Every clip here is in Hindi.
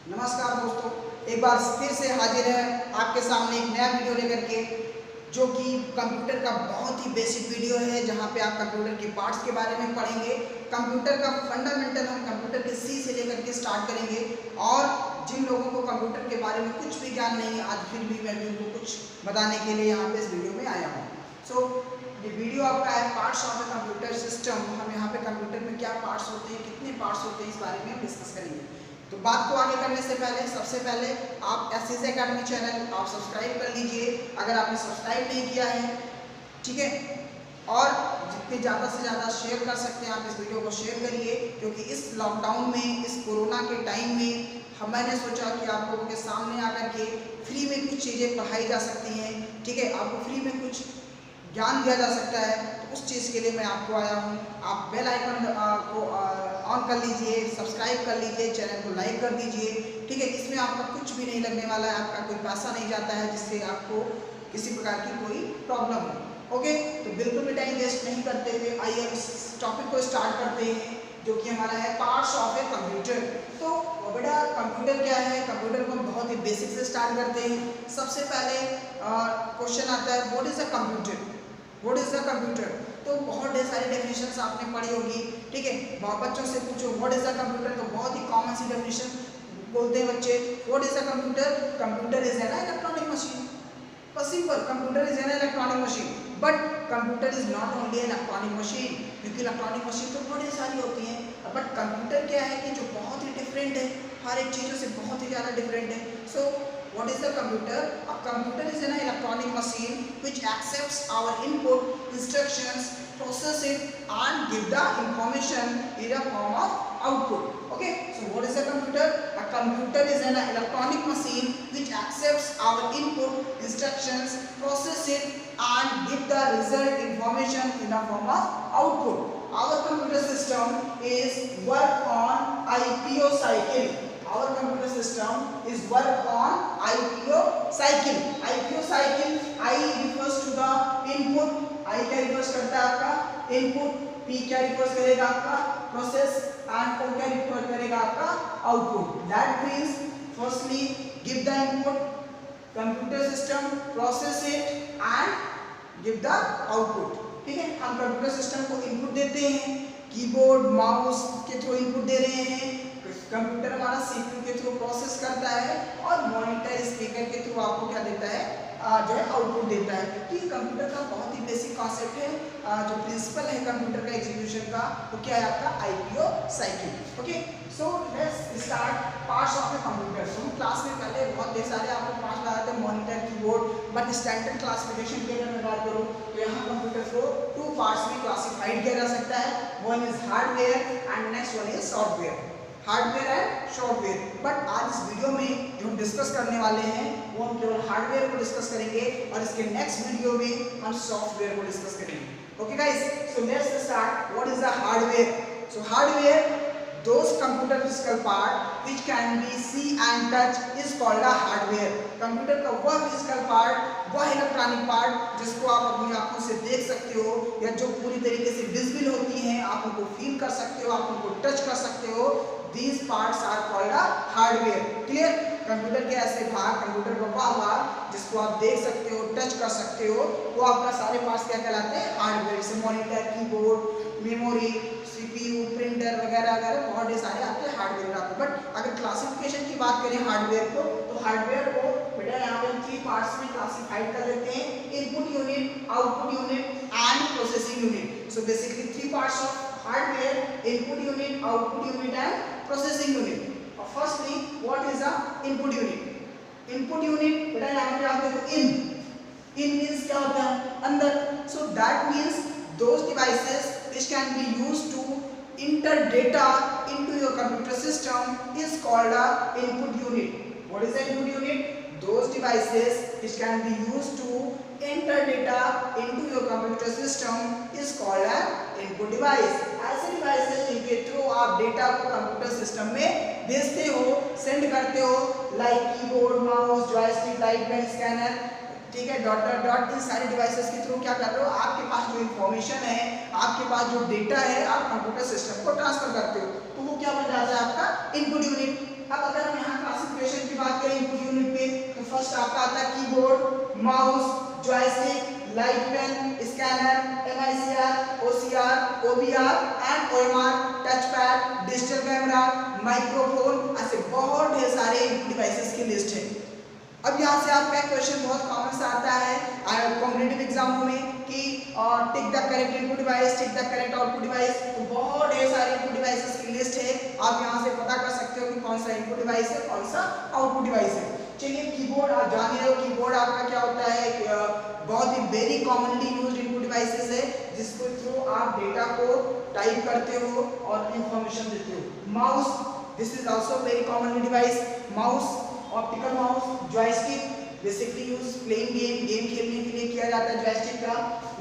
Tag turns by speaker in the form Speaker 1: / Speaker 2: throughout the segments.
Speaker 1: नमस्कार दोस्तों, एक बार फिर से हाजिर है आपके सामने एक नया वीडियो लेकर के, जो कि कंप्यूटर का बहुत ही बेसिक वीडियो है, जहां पे आप कंप्यूटर के पार्ट्स के बारे में पढ़ेंगे। कंप्यूटर का फंडामेंटल हम कंप्यूटर के सी से लेकर के स्टार्ट करेंगे। और जिन लोगों को कंप्यूटर के बारे में कुछ भी ज्ञान नहीं है, आज फिर भी मैं भी उनको कुछ बताने के लिए यहाँ पे इस वीडियो में आया हूँ। ये वीडियो आपका है parts of the computer system. हम यहाँ पे कंप्यूटर में क्या पार्ट्स होते हैं, कितने पार्ट्स होते हैं, इस बारे में हम डिस्कस करेंगे। तो बात को आगे करने से पहले सबसे पहले आप एसएस एकेडमी चैनल आप सब्सक्राइब कर लीजिए, अगर आपने सब्सक्राइब नहीं किया है, ठीक है। और जितने ज़्यादा से ज़्यादा शेयर कर सकते हैं आप इस वीडियो को शेयर करिए, क्योंकि इस लॉकडाउन में, इस कोरोना के टाइम में मैंने सोचा कि आप लोगों के सामने आकर के फ्री में कुछ चीज़ें पढ़ाई जा सकती हैं, ठीक है। आपको फ्री में कुछ ज्ञान दिया जा सकता है, तो उस चीज़ के लिए मैं आपको आया हूँ। आप बेल आइकन को ऑन कर लीजिए, सब्सक्राइब कर लीजिए, चैनल को लाइक कर दीजिए, ठीक है। इसमें आपका कुछ भी नहीं लगने वाला है, आपका कोई पैसा नहीं जाता है जिससे आपको किसी प्रकार की कोई प्रॉब्लम हो। ओके, तो बिल्कुल भी टाइम वेस्ट नहीं करते हुए आइए इस टॉपिक को स्टार्ट करते हैं, जो कि हमारा है पार्ट्स ऑफ ए कंप्यूटर। तो बेटा कंप्यूटर क्या है? कंप्यूटर को हम बहुत ही बेसिक से स्टार्ट करते हैं। सबसे पहले क्वेश्चन आता है, what is a computer? What is the computer? तो बहुत ढेर सारी डेफिनेशन आपने पढ़ी होगी, ठीक है। बच्चों से पूछो व्हाट इज द कंप्यूटर, तो बहुत ही कॉमन सी डेफिनेशन बोलते हैं बच्चे, what is the computer? Computer is an electronic machine. बस simple, computer is an electronic machine. But computer is not only electronic machine, क्योंकि इलेक्ट्रॉनिक मशीन तो बहुत सारी होती हैं, बट कंप्यूटर क्या है कि जो बहुत ही डिफरेंट है, हर एक चीज़ों से बहुत ही ज़्यादा डिफरेंट है। सो what is the computer? A computer is an electronic machine which accepts our input, instructions, process it and give the information in a form of output. Okay, so what is a computer? A computer is an electronic machine which accepts our input, instructions, process it and give the result information in a form of output. Our computer system is work on IPO cycle. Our computer system is work on IPO cycle. IPO cycle, I refers to the input, I क्या refers करता है आपका input, P क्या refers करेगा आपका process and O क्या refers करेगा आपका output. That means firstly give the input, computer system process it and give the output. ठीक है, हम कंप्यूटर सिस्टम को इनपुट देते हैं, कीबोर्ड माउस के थ्रू इनपुट दे रहे हैं, कंप्यूटर हमारा सीपीयू के थ्रू प्रोसेस करता है और मॉनिटर स्पीकर के थ्रू आपको क्या देता है, जो है आउटपुट देता है। तो ये कंप्यूटर का बहुत ही बेसिक कॉन्सेप्ट है, जो प्रिंसिपल है कंप्यूटर का एग्जीक्यूशन का, वो क्या है आपका IPO cycle. Okay, so let's start parts of the computer. हम क्लास में पहले बहुत ढेर सारे आपको पार्ट्स बताते हैं, monitor, keyboard, but standard classification की अगर मैं बात करूँ तो यहाँ कंप्यूटर को 2 पार्ट्स में क्लासिफाइड किया जा सकता है। One is hardware and next one is software. Hardware and software. But आज इस वीडियो में जो हम डिस्कस करने वाले हैं वो हम केवल हार्डवेयर को डिस्कस करेंगे और इसके नेक्स्ट वीडियो में हम सॉफ्टवेयर को डिस्कस करेंगे। Okay guys, so let's start. What is the hardware? So hardware, those computer physical part which can be see and touch is called a hardware. Computer का वह फिजिकल पार्ट, वह इलेक्ट्रॉनिक पार्ट जिसको आप अपनी आंखों से देख सकते हो या जो पूरी तरीके से विजिबल होती हैं, आप उनको फील कर सकते हो, आप उनको टच कर सकते हो, these parts are called a hardware. Clear? Computer के ऐसे भाग, कंप्यूटर का वह भाग जिसको आप देख सकते हो, टच कर सकते हो, वो आपका सारे पार्ट्स क्या कहलाते हैं? हार्डवेयर। जैसे monitor, keyboard, memory, CPU, printer वगैरह वगैरह बहुत सारे आपके हार्डवेयर आते हैं। बट अगर क्लासिफिकेशन की बात करें हार्डवेयर को, तो हार्डवेयर को बेटा यहाँ पे 3 पार्ट्स में क्लासिफाइड कर लेते हैं, input unit, output unit and processing unit. So basically 3 parts of hardware, input unit, output unit and processing unit. और firstly what is the input unit? Input unit बेटा यहाँ पे आप देखो इन मींस क्या होता है? अंदर। So that means those devices which can be used to enter data into your computer system is called a input unit. What is the input unit? Those devices which can be used to enter data into your computer system is called an input device. ऐसे डिवाइसेस जिनके थ्रू आप डेटा को कंप्यूटर सिस्टम में भेजते हो, सेंड करते हो, like keyboard, mouse, joystick, light pen, scanner, ठीक है, डॉट डॉट डॉट, इन सारी डिवाइसेस के थ्रू क्या कर रहे हो? आपके पास जो इंफॉर्मेशन है, आपके पास जो डेटा है, आप कंप्यूटर सिस्टम को ट्रांसफर करते हो, तो वो क्या बन जाता है? आपका इनपुट यूनिट। अब अगर हम यहाँ आता है keyboard, mouse, joystick, light pen, scanner, MICR, OCR, OBR and OMR, touch pad, digital camera, microphone, ऐसे बहुत ढेर सारे इनपुट डिवाइसेस की लिस्ट है। अब यहाँ से आपका एक क्वेश्चन बहुत कॉमन सा आता है कॉम्पिटिटिव एग्जामों में कि tick the correct input device, tick the correct output device. तो बहुत ढेर सारे इनपुट डिवाइसेस की लिस्ट है, आप यहाँ से पता कर सकते हो कि कौन सा इनपुट डिवाइस है, कौन सा आउटपुट डिवाइस है। चलिए कीबोर्ड, आप जान ही रहे हो कीबोर्ड आपका क्या होता है, बहुत ही very commonly used input devices है जिसके थ्रू आप डेटा को टाइप करते हो और इंफॉर्मेशन देते हो। Mouse, this is also very commonly device. Mouse, optical mouse, joystick basically use playing game खेलने के लिए किया जाता है जॉयस्टिक का।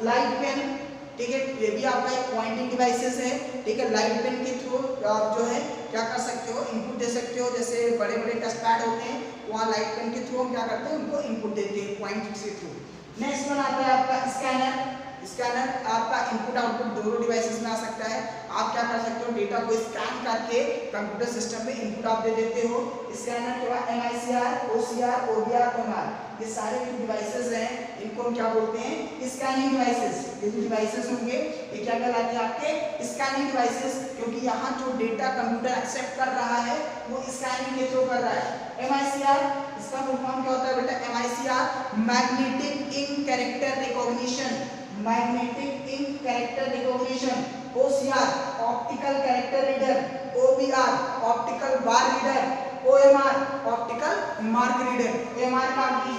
Speaker 1: लाइट पेन, ठीक है, ये भी आपका एक पॉइंटिंग डिवाइसेस है, ठीक है। लाइट पेन के थ्रू आप जो है क्या कर सकते हो, इनपुट दे सकते हो। जैसे बड़े बड़े टच पैड होते हैं, वहाँ लाइट पेन के थ्रू हम क्या करते हैं, उनको इनपुट देते हैं पॉइंट के थ्रू। नेक्स्ट वन आता है आपका स्कैनर। स्कैनर आपका इनपुट आउटपुट दोनों डिवाइसेस में आ सकता है। आप क्या कर सकते हो, डेटा को स्कैन करके कंप्यूटर सिस्टम में इनपुट आप दे देते हो। स्कैनर के बाद MICR, OCR, OBR, OMR, ये सारे जो डिवाइसेस हैं इनको हम क्या बोलते हैं, स्कैनिंग डिवाइसेस। ये जो डिवाइसेस होंगे ये क्या कहलाते हैं, आपके स्कैनिंग डिवाइसेस, क्योंकि यहाँ जो डेटा कंप्यूटर एक्सेप्ट कर रहा है वो स्कैनिंग के थ्रू कर रहा है। MICR, इसका फुल फॉर्म क्या होता है बेटा, MICR magnetic ink character recognition, magnetic ink character recognition. OCR optical character reader, OBR optical bar reader, OMR optical mark reader. OMR का आपने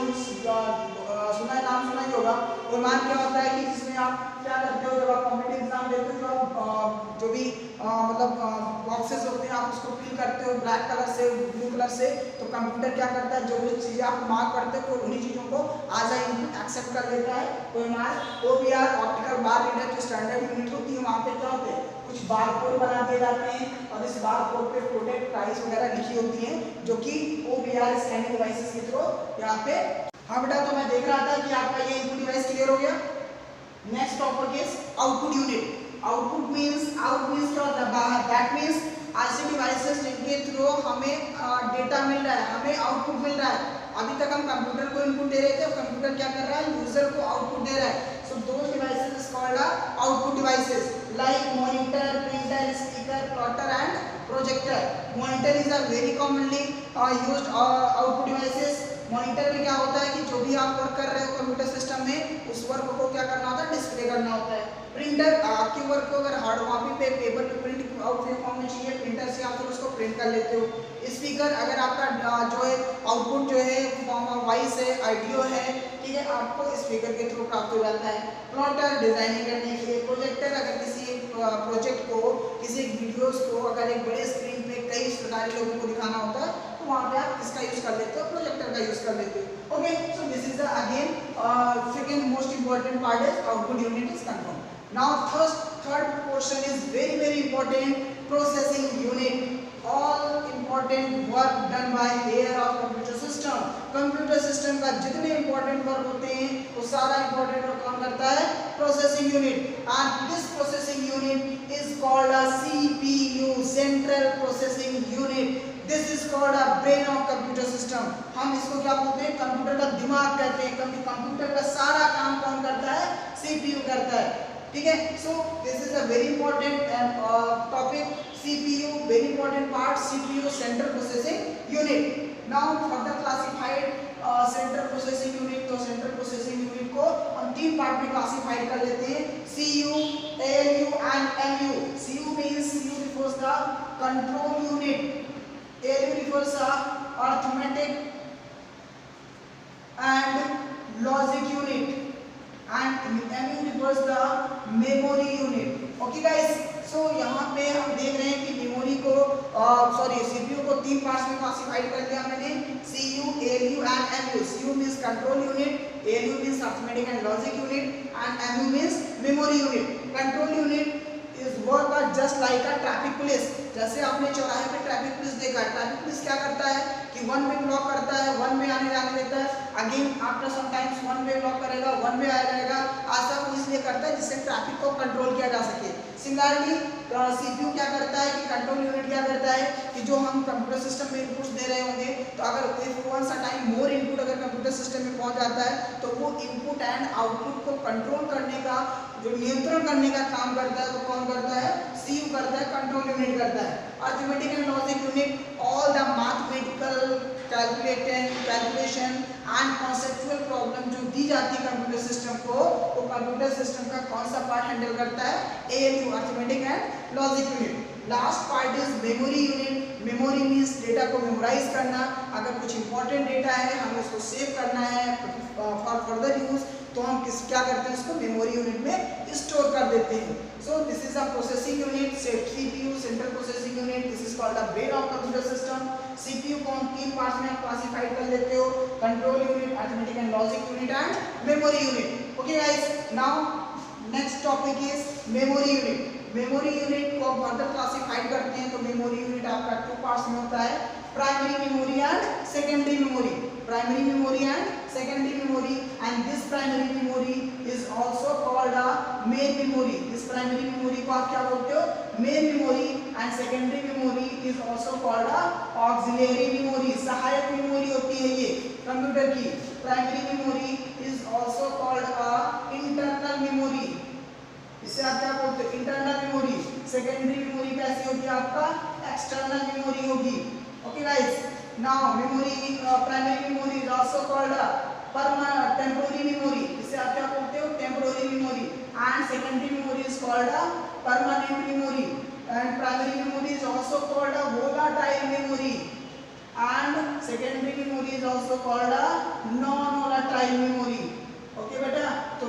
Speaker 1: सुना है, नाम सुना ही होगा। OMR क्या होता है कि जिसमें आप क्या करते हो, जब आप कॉम्पिटिटिव एग्जाम देते हो जो भी मतलब बॉक्सेस होते हैं आप उसको फिल करते हो ब्लैक कलर से, ब्लू कलर से, तो कंप्यूटर क्या करता है, जो भी चीज़ें आप मार्क करते हो उन्हीं चीज़ों को आज इनपुट एक्सेप्ट कर लेता है। OMR, OBR optical bar reader जो स्टैंडर्ड यूनिट होती है वहाँ पे क्या होते हैं, कुछ बार कोड बना दिए जाते हैं और इस बार कोड पे प्रोडक्ट प्राइस वगैरह लिखी होती है जो कि OBR स्कैनिंग डिवाइसेस के थ्रू यहाँ पे। हाँ बेटा, तो मैं देख रहा था कि आपका ये इनपुट डिवाइस क्लियर हो गया। Next topic is output unit. Output means क्या होता है, बाहर। दैट मींस ऐसे डिवाइसेस जिनके थ्रू हमें डेटा मिल रहा है, हमें आउटपुट मिल रहा है। अभी तक हम कंप्यूटर को इनपुट दे रहे थे, कंप्यूटर क्या कर रहा है, यूजर को आउटपुट दे रहा है। So those devices is called output devices like monitor, printer, speaker, plotter and projector. Monitor is a very commonly used output devices. Monitor में क्या होता है कि जो भी आप वर्क कर रहे हो कंप्यूटर सिस्टम में, उस वर्क को क्या करना होता है, डिस्प्ले करना होता है। प्रिंटर आपके वर्क को अगर हार्ड कॉपी पे पेपर पे प्रिंट आउट फॉर्म में चाहिए, प्रिंटर से आप फिर उसको प्रिंट कर लेते हो। स्पीकर अगर आपका जो है आउटपुट जो है फॉर्म ऑफ वॉइस है, ऑडियो है, ठीक है, आपको स्पीकर के थ्रू प्राप्त हो जाता है। प्लॉटर डिजाइनिंग करने के लिए। प्रोजेक्टर अगर किसी प्रोजेक्ट को, किसी वीडियोस को अगर एक बड़े स्क्रीन पे कई सारे लोगों को दिखाना होता है तो वहाँ पे आप इसका यूज कर लेते हो, प्रोजेक्टर का यूज कर लेते हो। Okay, so this is the again second most important part is output unit is control. Now third portion is very important, processing unit. All important work done by layer of computer system. Computer system का जितने इंपॉर्टेंट वर्क होते हैं वो सारा इंपॉर्टेंट वर्क कौन करता है, processing unit. And this processing unit is called a CPU, central processing unit. This is called a brain of computer system. हम इसको क्या बोलते हैं, कंप्यूटर का दिमाग कहते हैं, क्योंकि कंप्यूटर का सारा काम कौन करता है, CPU करता है, ठीक है। सो this is a very important topic. CPU very important part, CPU central processing unit. Now further classified central processing unit, तो central processing unit को हम तीन पार्ट में क्लासिफाइड कर लेते हैं, CU, ALU and MU. CU means CU refers the control unit, ALU refers the arithmetic and logic unit, and MU refers the memory unit. Okay guys, सो यहाँ पे हम देख रहे हैं कि मेमोरी को CPU को तीन पार्ट्स में क्लासिफाइड कर लिया मैंने, CU, ALU and MU. CU means control unit, ALU means arithmetic and logic unit and MU means memory unit. Control unit is work just like a traffic police. जैसे आपने चौराहे पे ट्रैफिक पुलिस देखा है, ट्रैफिक पुलिस क्या करता है कि वन वे ब्लॉक करता है, वन वे आने जाने देता है, again after some times one way block करेगा, वन वे आ जाएगा, ऐसा वो इसलिए करता है जिससे ट्रैफिक को कंट्रोल किया जा सके. सिमिलरली CPU क्या करता है कि कंट्रोल यूनिट क्या करता है कि जो हम कंप्यूटर सिस्टम में इनपुट्स दे रहे होंगे तो अगर if once a time more input अगर कंप्यूटर सिस्टम में पहुंच जाता है तो वो इनपुट एंड आउटपुट को कंट्रोल करने का, जो नियंत्रण करने का काम करता है, वो कौन करता है? सीयू करता है, कंट्रोल यूनिट करता है। Arithmetic and logic unit all the mathematical calculation and conceptual problem जो दी जाती है कंप्यूटर सिस्टम को, वो कंप्यूटर सिस्टम का कौन सा पार्ट हैंडल करता है? ALU, arithmetic and logic unit. Last part is memory unit. Memory means data को मेमोराइज करना। अगर कुछ इंपॉर्टेंट डेटा है, हमें उसको सेव करना है फॉर फर्दर यूज, तो हम क्या करते हैं? उसको मेमोरी यूनिट में स्टोर कर देते हैं। सो this is a processing unit, CPU, central processing unit. This is called the brain of computer system. CPU को हम 3 पार्ट्स में क्लासिफाइड कर लेते हो, control unit, arithmetic and logic unit and memory unit. Okay guys, now next topic is memory unit. Memory unit को फर्दर क्लासिफाइड करते हैं तो मेमोरी यूनिट आपका 2 पार्ट्स में होता है, primary memory and secondary memory. Primary memory and secondary memory, and this primary memory is also called a main memory. इस प्राइमरी मेमोरी को आप क्या बोलते हो? Main memory. And secondary memory is also called a auxiliary memory. सहायक मेमोरी होती है ये कंप्यूटर की। Primary memory is also called a internal memory. इसे आप क्या बोलते हो? Internal memory. सेकेंडरी मेमोरी कैसी होगी? आपका एक्सटर्नल मेमोरी होगी। Okay guys, now memory primary memory is also called temporary memory. इसे आप क्या बोलते हो? Temporary memory. And secondary memory is called permanent memory. And primary memory is also called volatile memory. And secondary memory is also called non volatile memory. Okay बेटा, तो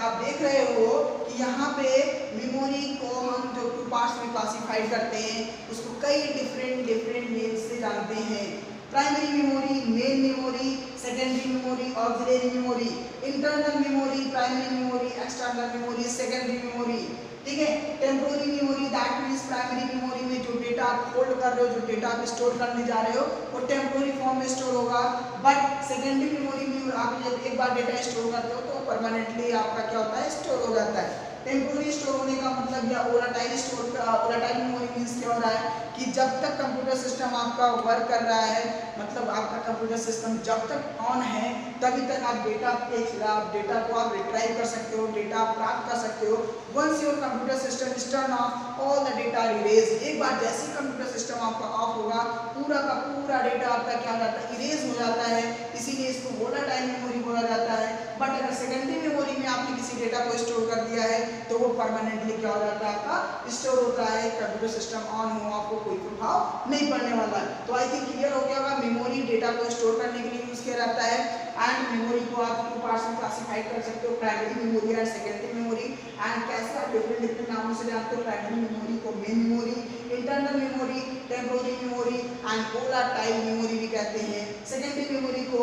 Speaker 1: आप देख रहे हो कि यहाँ पे मेमोरी को हम जो 2 पार्ट्स में क्लासिफाइड करते हैं, उसको कई डिफरेंट नेम से जानते हैं। Primary memory, main memory, secondary memory, auxiliary memory, internal memory, primary memory, external memory, secondary memory. ठीक है। Temporary memory that means primary memory में जो डेटा आप होल्ड कर रहे हो, जो डेटा आप स्टोर करने जा रहे हो, वो टेम्पोररी फॉर्म में स्टोर होगा। बट सेकेंडरी मेमोरी में आप जब एक बार डेटा स्टोर करते हो तो परमानेंटली आपका क्या होता है? स्टोर हो जाता है। टेम्पोररी स्टोर होने का मतलब या वोलेटाइल मेमोरी मींस क्या हो रहा है कि जब तक कंप्यूटर सिस्टम आपका वर्क कर रहा है, मतलब आपका कंप्यूटर सिस्टम जब तक ऑन है तभी तक आप डेटा के खिलाफ डेटा को आप रिट्राइव कर सकते हो, डेटा प्राप्त कर सकते हो। Once your computer system is turn off, all the data erase. एक बार जैसे कंप्यूटर सिस्टम आपका ऑफ होगा, पूरा का पूरा डेटा आपका क्या हो जाता है? इरेज हो जाता है। इसीलिए इसको वोलेटाइल मेमोरी बोला जाता है। बट अगर सेकेंडरी मेमोरी में आपने किसी डेटा को स्टोर कर दिया है तो वो परमानेंटली क्या हो जाता है? आपका स्टोर होता है। कंप्यूटर सिस्टम ऑन हो, आपको कोई प्रभाव नहीं पड़ने वाला है। तो आई थिंक क्लियर हो गया होगा। मेमोरी डेटा को स्टोर करने के लिए यूज किया जाता है। एंड मेमोरी को आप 2 पार्ट्स में क्लासिफाइड कर सकते हो, primary memory and secondary memory. And कैसे आप डिफरेंट नामों से जानते हो? प्राइमरी मेमोरी को main memory, internal memory, temporary memory and volatile memory भी कहते हैं। सेकेंडरी मेमोरी को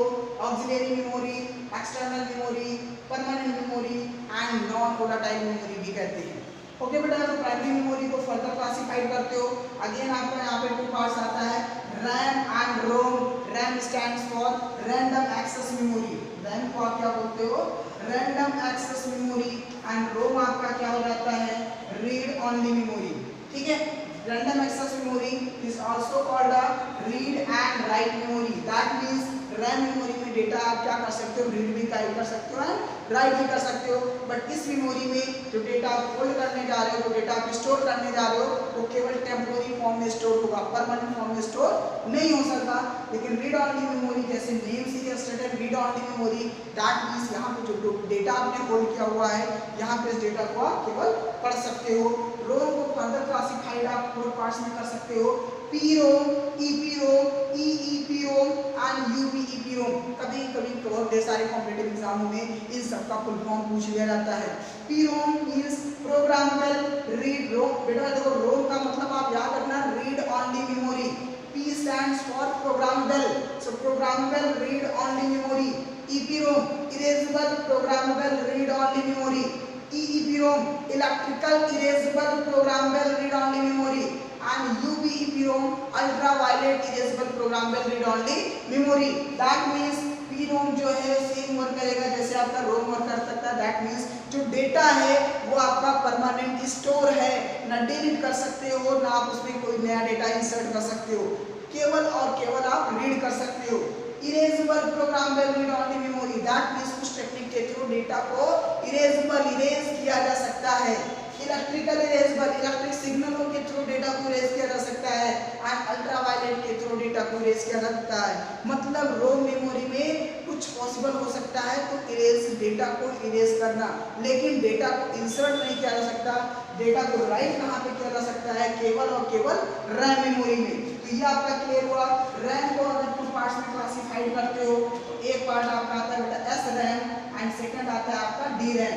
Speaker 1: auxiliary memory, external memory, permanent memory and non volatile memory भी कहते हैं। ओके बेटा, तो प्राइमरी मेमोरी को फर्दर क्लासिफाइड करते हो। अगेन आपका यहाँ पे 2 पार्ट्स आता है, RAM and ROM. RAM stands for random access memory. RAM को आप क्या बोलते हो? Random access memory. And ROM आपका क्या हो जाता है? Read only memory. ठीक है। Random access memory is also called read and write memory. That means RAM memory में डेटा आप क्या कर सकते हो? रीड भी कर सकते हो एंड राइट भी कर सकते हो। बट इस मेमोरी में जो डेटा आप होल्ड करने जा रहे हो, जो डेटा आप स्टोर करने जा रहे हो, वो केवल टेम्पोररी फॉर्म में स्टोर होगा, परमानेंट फॉर्म में स्टोर नहीं हो सकता। लेकिन रीड ओनली मेमोरी, जैसे नेम से stated read only memory, that means यहाँ पे जो डेटा आपने होल्ड किया हुआ है, यहाँ पे इस डेटा को आप केवल पढ़ सकते हो। रोम को फर्दर क्लासिफाइड आप 4 पार्ट्स में कर सकते हो, पी-रोम, ईपी-रोम, ईईपी-रोम एंड यूपीईपी-रोम। कभी कभी बहुत सारे कॉम्पिटिटिव एग्जामों में इन सबका फुल फॉर्म पूछ लिया जाता है। पी-रोम मींस प्रोग्रामेबल रीड रोम। बेटा देखो, रोम का मतलब आप याद रखना, read only memory. P stands for programmable, so programmable read only memory. EPROM erasable programmable read only memory. EEPROM electrical erasable programmable read only memory. And UBEPROM ultraviolet erasable programmable read only memory. That means PROM जो है सेम वर्क करेगा जैसे आपका रोम वर्क कर सकता है। दैट मीन्स जो डेटा है वो आपका परमानेंट स्टोर है, ना डिलीट कर सकते हो, ना आप उसमें कोई नया डेटा इंसर्ट कर सकते हो, केवल और केवल आप रीड कर सकते डेटा को इरेज किया जा सकता है। इलेक्ट्रिकल इरेजेबल, इलेक्ट्रिक सिग्नलों के थ्रू डेटा को इरेज किया जा सकता है एंड अल्ट्रावायलेट के थ्रू डेटा को इरेज किया जा सकता है। मतलब रो मेमोरी में कुछ पॉसिबल हो सकता है तो डेटा को इरेज करना, लेकिन डेटा को इंसर्ट नहीं किया जा सकता। डेटा को राइट कहाँ पे किया जा सकता है? केवल और केवल रैम मेमोरी में। तो ये आपका क्लियर हुआ। रैम को अगर तुम पार्ट्स में क्लासिफाइड करते हो तो एक पार्ट आपका आता है बेटा एस रैम एंड सेकंड आता है आपका डी रैम।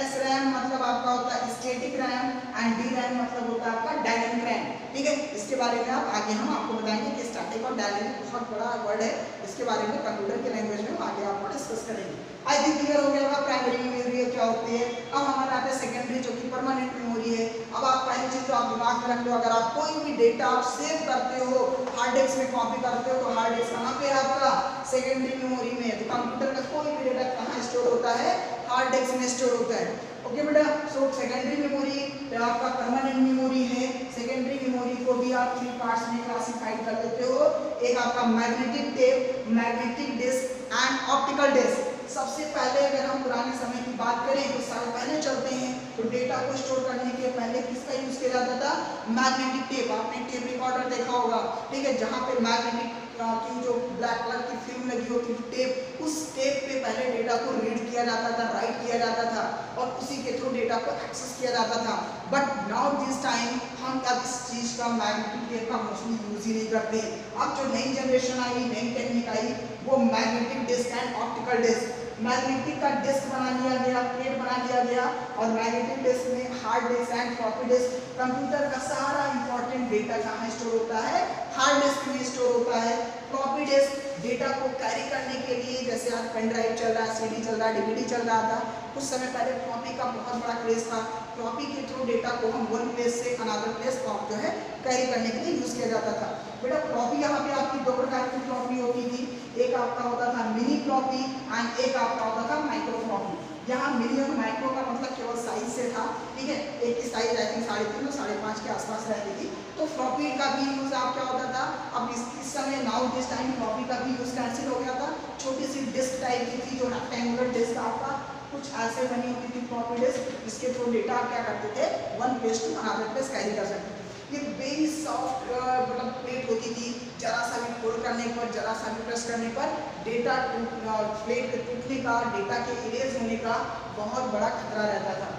Speaker 1: एस रैम मतलब आपका होता है static RAM and D RAM मतलब होता है आपका डायनेमिक रैम। ठीक है, इसके बारे में आप आगे हम आपको बताएंगे कि स्टैटिक और डायनेमिक बहुत बड़ा वर्ड है, इसके बारे में कंप्यूटर के लैंग्वेज में हम आगे आपको डिस्कस करेंगे। आई थिंक क्लियर हो गया होगा प्राइमरी मेमोरी क्या होती है। अब हमारे आते हैं सेकेंडरी जो कि परमानेंट मेमोरी है। अब आप पहली चीज तो आप दिमाग में रख लो, अगर आप कोई भी डेटा आप सेव करते हो हार्ड डिस्क में कॉपी करते हो तो हार्ड डिस्क कहाँ पे है आपका? सेकेंडरी मेमोरी में। तो कंप्यूटर का कोई भी डेटा कहाँ स्टोर होता है? हार्ड डिस्क में स्टोर होता है। ओके बेटा, सो सेकेंडरी मेमोरी आपका परमानेंट मेमोरी है। सेकेंडरी मेमोरी को भी आप 3 पार्ट्स में क्लासिफाइड कर लेते हो। एक आपका magnetic tape, magnetic disk and optical disk. सबसे पहले अगर हम पुराने समय की बात करें तो साल पहले चलते हैं तो डेटा को स्टोर करने के पहले किसका यूज किया जाता था? Magnetic tape. आपने टेप रिकॉर्डर देखा होगा, ठीक है, जहाँ पे मैग्नेटिक की जो ब्लैक कलर की फिल्म लगी होती थी टेप, उस टेप पे पहले डेटा को रीड किया जाता था, राइट किया जाता था और उसी के थ्रू डेटा को एक्सेस किया जाता था। बट नाउ दिस टाइम हम अब इस चीज का मैग्नेटिक टेप का मोस्टली यूज ही नहीं करते। अब जो नई जनरेशन आई, नई टेक्निक आई, वो magnetic disk and optical disk. Magnetic का डिस्क बना लिया गया, प्लेट बना लिया गया और मैग्नेटिक डिस्क में hard disk and floppy disk. Computer का सारा इंपॉर्टेंट डेटा कहाँ स्टोर होता है? हार्ड डिस्क में स्टोर होता है। फ्लॉपी डिस्क डेटा को कैरी करने के लिए, जैसे आज पेन ड्राइव चल रहा है, सीडी चल रहा है, डीवीडी चल रहा था, कुछ समय पहले फ्लॉपी का बहुत बड़ा क्रेज था। फ्लॉपी के थ्रू डेटा को हम वन प्लेस से अनदर प्लेस जो है कैरी करने के लिए यूज किया जाता था। बेटा फ्लॉपी यहाँ पे आपकी 2 प्रकार की फ्लॉपी होती थी। एक आपका होता था मिनी फ्लॉपी एंड एक आपका होता था माइक्रो फ्लॉपी। यहाँ मिनी और माइक्रो का मतलब केवल साइज से था, ठीक है। एक की साइज आई थिंक 3.5 और 5.5 के आसपास रहती थी। तो फ्लॉपी का भी यूज आप क्या होता था? अब इस समय नाउ दिस टाइम फ्लॉपी का भी यूज कैंसिल हो गया था। छोटी सी डिस्क टाइप की थी जो रेक्टेंगुलर डिस्क आपका कुछ ऐसे बनी होती थी फ्लॉपी डिस्क, जिसके थ्रू डेटा आप क्या करते थे? One place to another place carry कर सकते थे। ये वेरी सॉफ्ट मतलब प्लेट होती थी, जरा सा भी फोल्ड करने पर, जरा सा भी प्रेस करने पर डेटा प्लेट के टूटने का, डेटा के इरेज होने का बहुत बड़ा खतरा रहता था।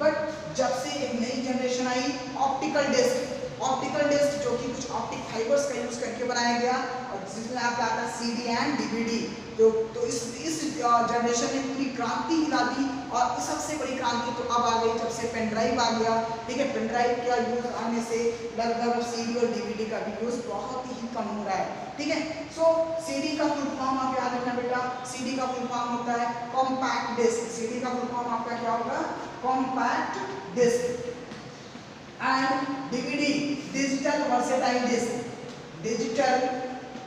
Speaker 1: बट जब से एक नई जनरेशन आई ऑप्टिकल डिस्क, ऑप्टिकल डिस्क जो कि कुछ ऑप्टिक फाइबर्स का यूज करके बनाया गया और जिसमें आपका आता है सीडी एंड डीवीडी। तो इस जनरेशन ने पूरी क्रांति हिला दी और सबसे बड़ी क्रांति तो अब आ गई जब से पेन ड्राइव आ गया, ठीक है। पेन ड्राइव का यूज आने से लगभग सीडी और डीवीडी का भी यूज बहुत ही कम हो रहा है, ठीक है। सो सीडी का फुल फॉर्म आप याद रखना बेटा, सीडी का फुल फॉर्म होता है कॉम्पैक्ट डिस्क। सीडी का फुल फॉर्म आपका क्या होगा? Compact disc. And DVD digital versatile disc, digital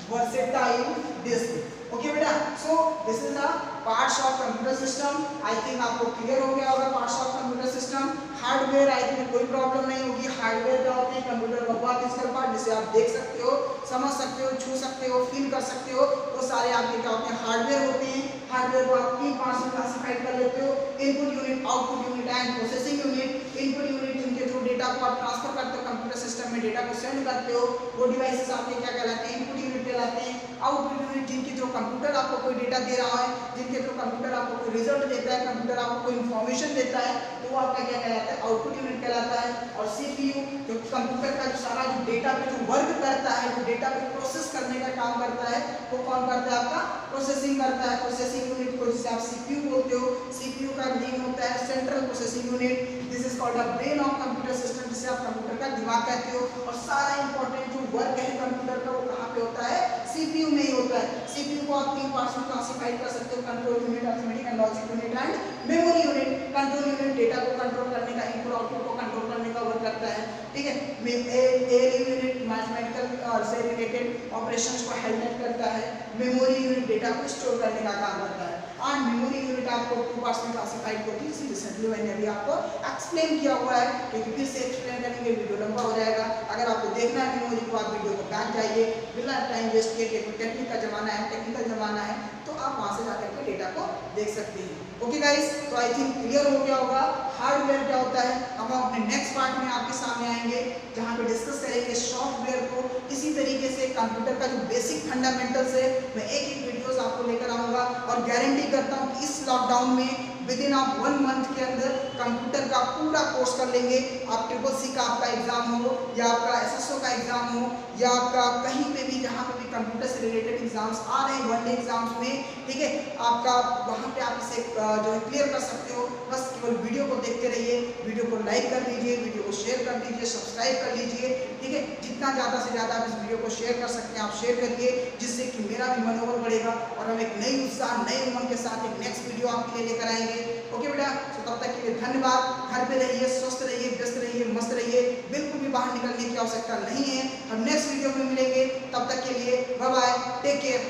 Speaker 1: versatile disc. Okay बेटा, so this is the parts of computer system. I think आपको क्लियर हो गया होगा parts of computer system. Hardware I think कोई प्रॉब्लम नहीं होगी। हार्डवेयर क्या होते हैं? कंप्यूटर का वह फिजिकल पार्ट जिसे आप देख सकते हो, समझ सकते हो, छू सकते हो, फील कर सकते हो, वो सारे आपके क्या होते हैं? हार्डवेयर होते हैं। हार्डवेयर को आप 3 पार्ट्स में क्लासिफाइड कर लेते हो, input unit, output unit and processing unit. Input unit जिनके थ्रू डेटा को आप ट्रांसफर करते हो कंप्यूटर सिस्टम में, डेटा को सेंड करते हो, वो डिवाइसेस आपके क्या कहलाते हैं? इनपुट यूनिट कहलाते हैं। आउटपुट यूनिट जिनके थ्रू कंप्यूटर आपको कोई डेटा दे रहा है, जिनके थ्रू कंप्यूटर आपको कोई रिजल्ट देता है, कंप्यूटर आपको कोई इन्फॉर्मेशन देता है, तो वो आपका क्या कहलाता है? आउटपुट यूनिट कहलाता है। और सीपीयू जो कंप्यूटर का जो सारा जो डेटा पे जो वर्क करता है, जो डेटा पे प्रोसेस करने का काम करता है, वो कौन करता है? आपका प्रोसेसिंग करता है। प्रोसेसिंग यूनिट को जिसे आप सीपीयू बोलते हो, सीपीयू का नेम होता है central processing unit. This is called the brain of computer system, जिसे आप कंप्यूटर का दिमाग कहते हो। और सारा इंपॉर्टेंट जो वर्क है कंप्यूटर का, वो कहाँ पे होता है? सीपीयू में ही होता है। सीपीयू को आप 3 पार्ट्स में क्लासिफाइड कर सकते हो, control unit, arithmetic and logic unit and memory unit. Control unit data को कंट्रोल करने का, इनपुट आउटपुट को कंट्रोल करने का वर्क करता है, ठीक है। एएलयू यूनिट मैथमेटिकल से रिलेटेड ऑपरेशंस को हैंडल करता है। मेमोरी यूनिट डेटा को स्टोर करने का काम करता है। 8 मेमोरी यूनिट आपको 2 पार्ट्स में क्लासिफाइड होती है। रिसेंटली मैंने अभी आपको एक्सप्लेन किया हुआ है, क्योंकि फिर से एक्सप्लेन करेंगे वीडियो लंबा हो जाएगा। अगर आपको देखना है मेमोरी को, आप वीडियो को बैक जाइए, बिना टाइम वेस्ट किए, टेक्निक का ज़माना है, टेक्निकल ज़माना है, तो आप वहाँ से जाकर के डेटा को देख सकते हैं। ओके गाइस, तो आई थिंक क्लियर हो गया होगा हार्डवेयर क्या होता है। हम अपने नेक्स्ट पार्ट में आपके सामने आएंगे, जहाँ पे डिस्कस करेंगे सॉफ्टवेयर को। इसी तरीके से कंप्यूटर का जो बेसिक फंडामेंटल्स है, मैं एक एक वीडियोस आपको लेकर आऊँगा और गारंटी करता हूँ कि इस लॉकडाउन में विद इन आप 1 मंथ के अंदर कंप्यूटर का पूरा कोर्स कर लेंगे। आप CCC का आपका एग्जाम हो, या आपका SSO का एग्जाम हो, या आपका कहीं पे भी जहाँ पे भी कंप्यूटर से रिलेटेड एग्जाम्स आ रहे हैं, 1 डे एग्जाम्स में, ठीक है, आपका वहाँ पे आप इसे जो है क्लियर कर सकते हो। बस केवल वीडियो को देखते रहिए, वीडियो को लाइक कर दीजिए, वीडियो को शेयर कर दीजिए, सब्सक्राइब कर लीजिए, ठीक है। जितना ज़्यादा से ज़्यादा आप इस वीडियो को शेयर कर सकते हैं आप शेयर करिए, जिससे कि मेरा भी मनोबल बढ़ेगा और हम एक नई उत्साह, नई उमंग के साथ एक नेक्स्ट वीडियो आपके लिए लेकर आएंगे। ओके बेटा, तो तब तक के लिए धन्यवाद। घर पे रहिए, स्वस्थ रहिए, व्यस्त रहिए, मस्त रहिए, बिल्कुल भी बाहर निकलने की आवश्यकता नहीं है। हम नेक्स्ट वीडियो में मिलेंगे, तब तक के लिए बाय बाय, टेक केयर।